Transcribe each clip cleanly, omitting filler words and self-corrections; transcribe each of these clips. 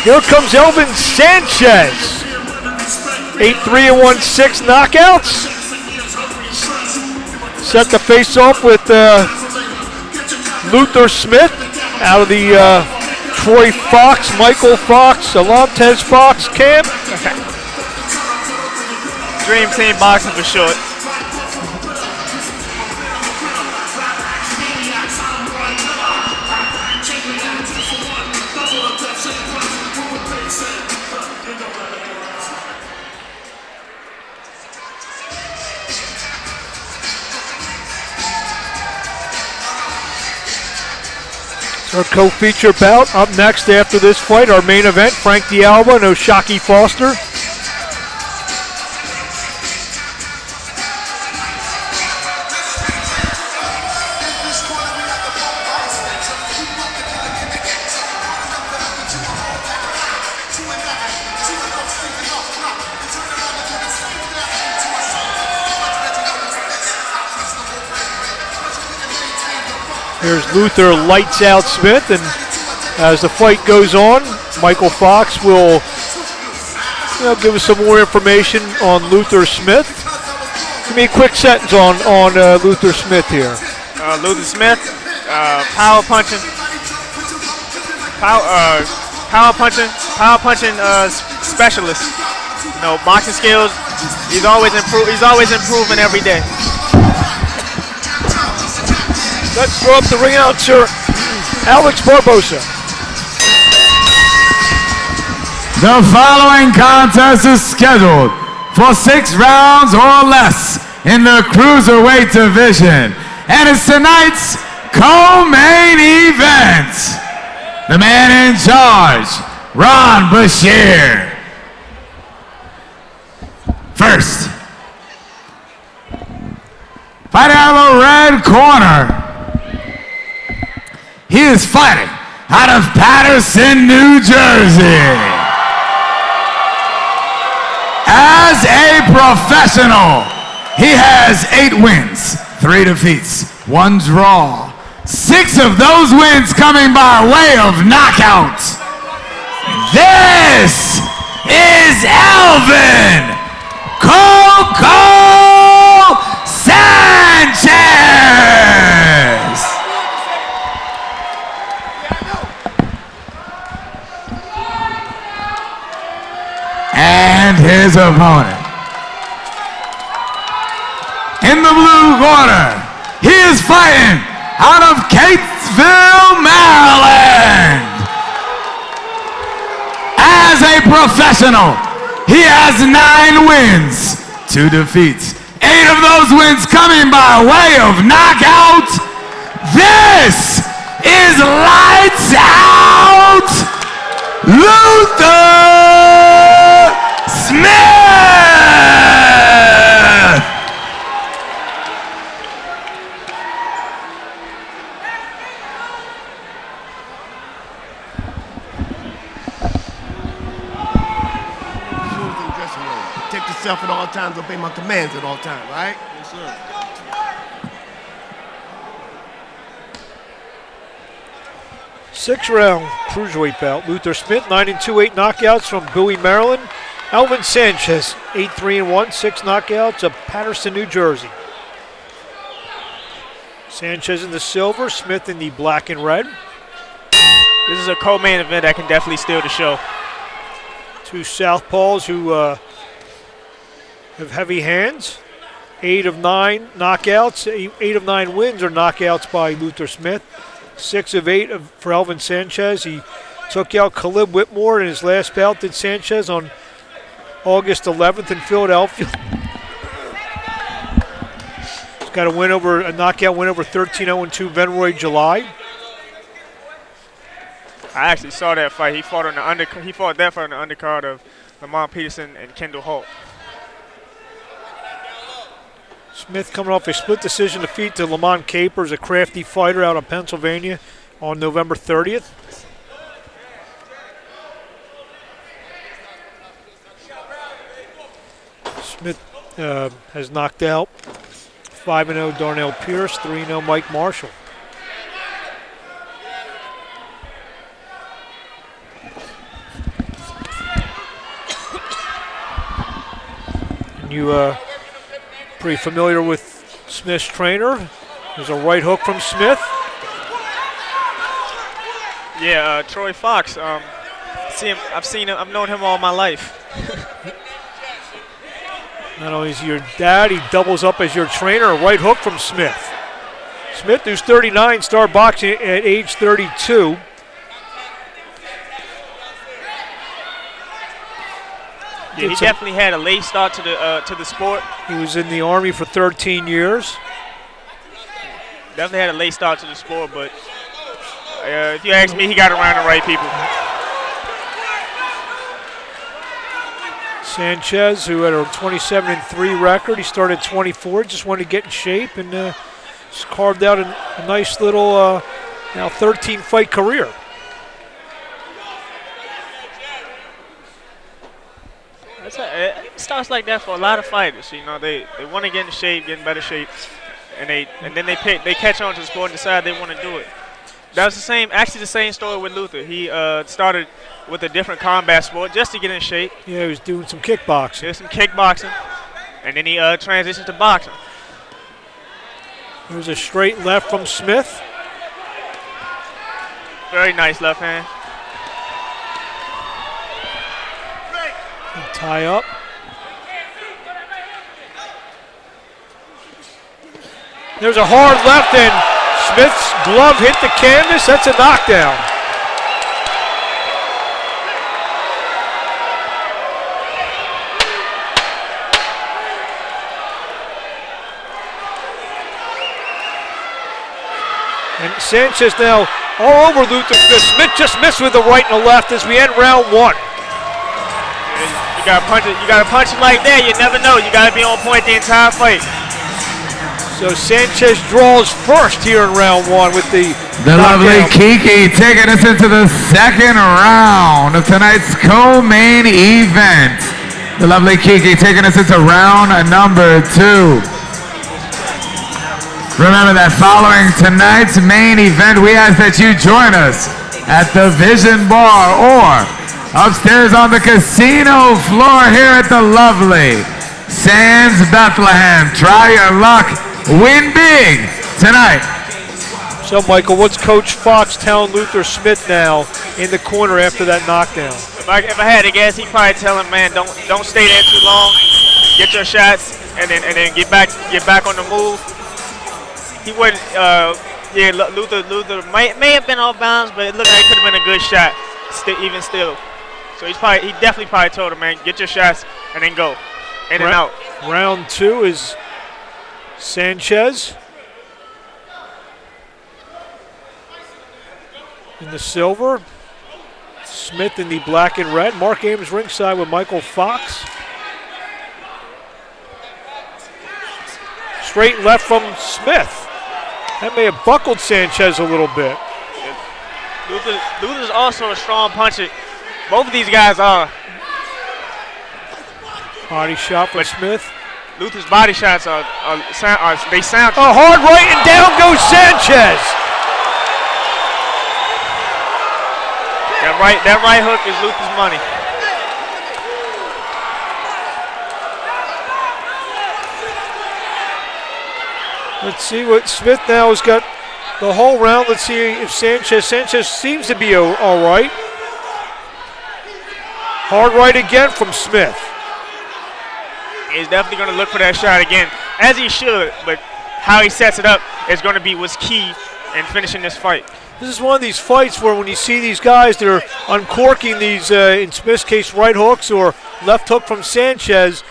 Here comes Elvin Sanchez. 8-3-1-6 knockouts. Set the face off with Luther Smith out of the Troy Fox, Michael Fox, Alantez Fox camp. Dream Team boxing for short. Our co-feature bout up next after this fight, our main event, Frank D'Alba and Oshaki Foster. Here's Luther lights out Smith, and as the fight goes on, Michael Fox will give us some more information on Luther Smith. Give me a quick sentence on Luther Smith here. Luther Smith, power punching specialist. Boxing skills. He's always improving every day. Let's throw up the ring announcer, Alex Barbosa. The following contest is scheduled for 6 rounds or less in the Cruiserweight division. And it's tonight's co-main event. The man in charge, Ron Bashir. First, fighting out of the red corner. He is fighting out of Paterson, New Jersey. As a professional, he has 8 wins, 3 defeats, 1 draw. 6 of those wins coming by way of knockout. This is Elvin Coco Sanchez. And his opponent. In the blue corner, he is fighting out of Catesville, Maryland. As a professional, he has 9 wins, 2 defeats. 8 of those wins coming by way of knockout. This is Lights Out Luther Smith! Protect yourself at all times, obey my commands at all times, right? Yes, sir. Six-round cruiserweight bout. Luther Smith, 9-2, 8 knockouts from Bowie, Maryland. Elvin Sanchez, 8-3-1, 6 knockouts of Paterson, New Jersey. Sanchez in the silver, Smith in the black and red. This is a co-main event that can definitely steal the show. 2 southpaws who have heavy hands. 8 of 9 knockouts, 8 of 9 wins are knockouts by Luther Smith. 6 of 8 for Elvin Sanchez. He took out Caleb Whitmore in his last bout, did Sanchez, on August 11th in Philadelphia. He's got a knockout win over 13-0-2 Venroy July. I actually saw that fight. He fought on the undercard of Lamont Peterson and Kendall Holt. Smith coming off a split decision defeat to Lamont Capers, a crafty fighter out of Pennsylvania, on November 30th. Smith has knocked out 5-0 Darnell Pierce, 3-0 Mike Marshall. And you pretty familiar with Smith's trainer. There's a right hook from Smith. Yeah, Troy Fox. I've known him all my life. Not only is he your dad, he doubles up as your trainer. A right hook from Smith. Smith, who's 39, started boxing at age 32. Yeah, he definitely had a late start to the sport. He was in the Army for 13 years. Definitely had a late start to the sport, but if you ask me, he got around the right people. Sanchez, who had a 27-3 record, he started 24, just wanted to get in shape, and just carved out a nice little now 13-fight career. It starts like that for a lot of fighters. You know, they want to get in shape, get in better shape, and then they catch on to the sport and decide they want to do it. That was the same story with Luther. He started with a different combat sport just to get in shape. Yeah, he was doing some kickboxing. And then he transitioned to boxing. There's a straight left from Smith. Very nice left hand. And tie up. There's a hard left, and Smith's glove hit the canvas. That's a knockdown. And Sanchez now all over Luther Smith. Smith just missed with the right and the left as we end round one. You gotta punch it like that. You never know. You gotta be on point the entire fight. So Sanchez draws first here in round one with the lovely knockdown. Kiki taking us into the second round of tonight's co-main event. The lovely Kiki taking us into round number 2. Remember that following tonight's main event, we ask that you join us at the Vision Bar or upstairs on the casino floor here at the lovely Sands Bethlehem. Try your luck. Win big tonight. So, Michael, what's Coach Fox telling Luther Smith now in the corner after that knockdown? If I had to guess, he'd probably tell him, man, don't stay there too long. Get your shots and then get back on the move. He wouldn't. Luther may have been off bounds, but it looked like it could have been a good shot. Even still, so he definitely probably told him, man, get your shots and then go in and out. Round 2 is Sanchez in the silver, Smith in the black and red. Mark Ames ringside with Michael Fox. Straight left from Smith. That may have buckled Sanchez a little bit. Luther's also a strong puncher. Both of these guys are. Body shot from Smith. Luther's body shots they sound. A hard right and down goes Sanchez. That right hook is Luther's money. Let's see what Smith now has got the whole round. Let's see if Sanchez seems to be all right. Hard right again from Smith. He's definitely going to look for that shot again, as he should, but how he sets it up is going to be what's key in finishing this fight. This is one of these fights where when you see these guys that are uncorking these, in Smith's case, right hooks or left hook from Sanchez,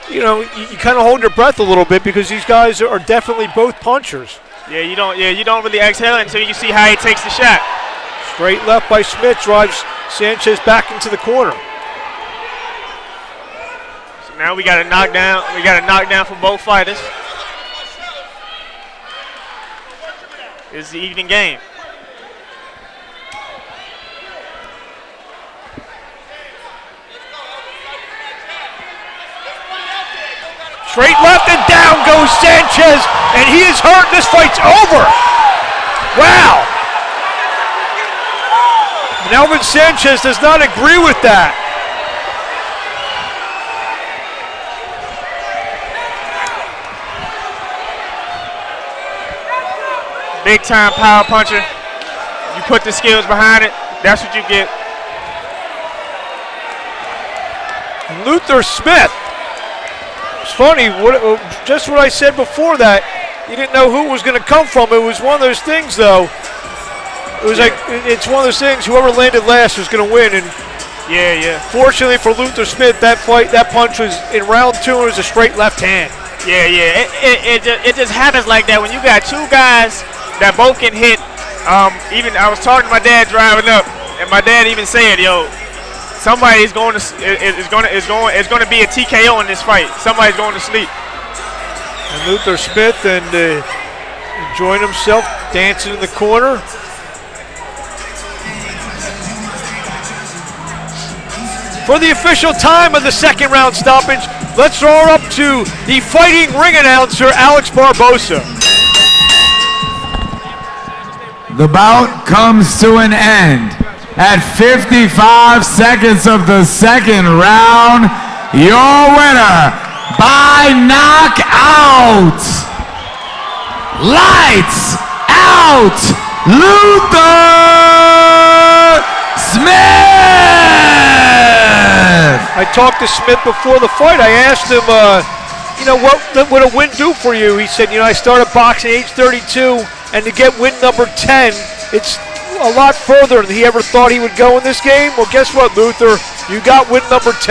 you know, you kind of hold your breath a little bit because these guys are definitely both punchers. You don't really exhale until you see how he takes the shot. Straight left by Smith drives Sanchez back into the corner. So now we got a knockdown. We got a knockdown for both fighters. It's the evening game. Straight left and down goes Sanchez, and he is hurt. This fight's over. Wow. And Elvin Sanchez does not agree with that. big time power puncher. You put the skills behind it, that's what you get. And Luther Smith. It's funny, just what I said before that. You didn't know who it was going to come from. It was one of those things, though. It was like, it's one of those things, whoever landed last was going to win. And yeah. Fortunately for Luther Smith, that punch was in round 2, it was a straight left hand. Yeah. It just happens like that when you got two guys that both can hit. Even I was talking to my dad driving up, and my dad even said, "Yo, somebody's going to it's going to be a TKO in this fight. Somebody's going to sleep." And Luther Smith enjoying himself, dancing in the corner. For the official time of the second round stoppage, let's throw her up to the fighting ring announcer, Alex Barbosa. The bout comes to an end at 55 seconds of the second round. Your winner by knockout, lights out, Luther Smith. I talked to Smith before the fight. I asked him, what would a win do for you? He said, I started boxing at age 32, and to get win number 10, it's a lot further than he ever thought he would go in this game. Well, guess what, Luther? You got win number 10.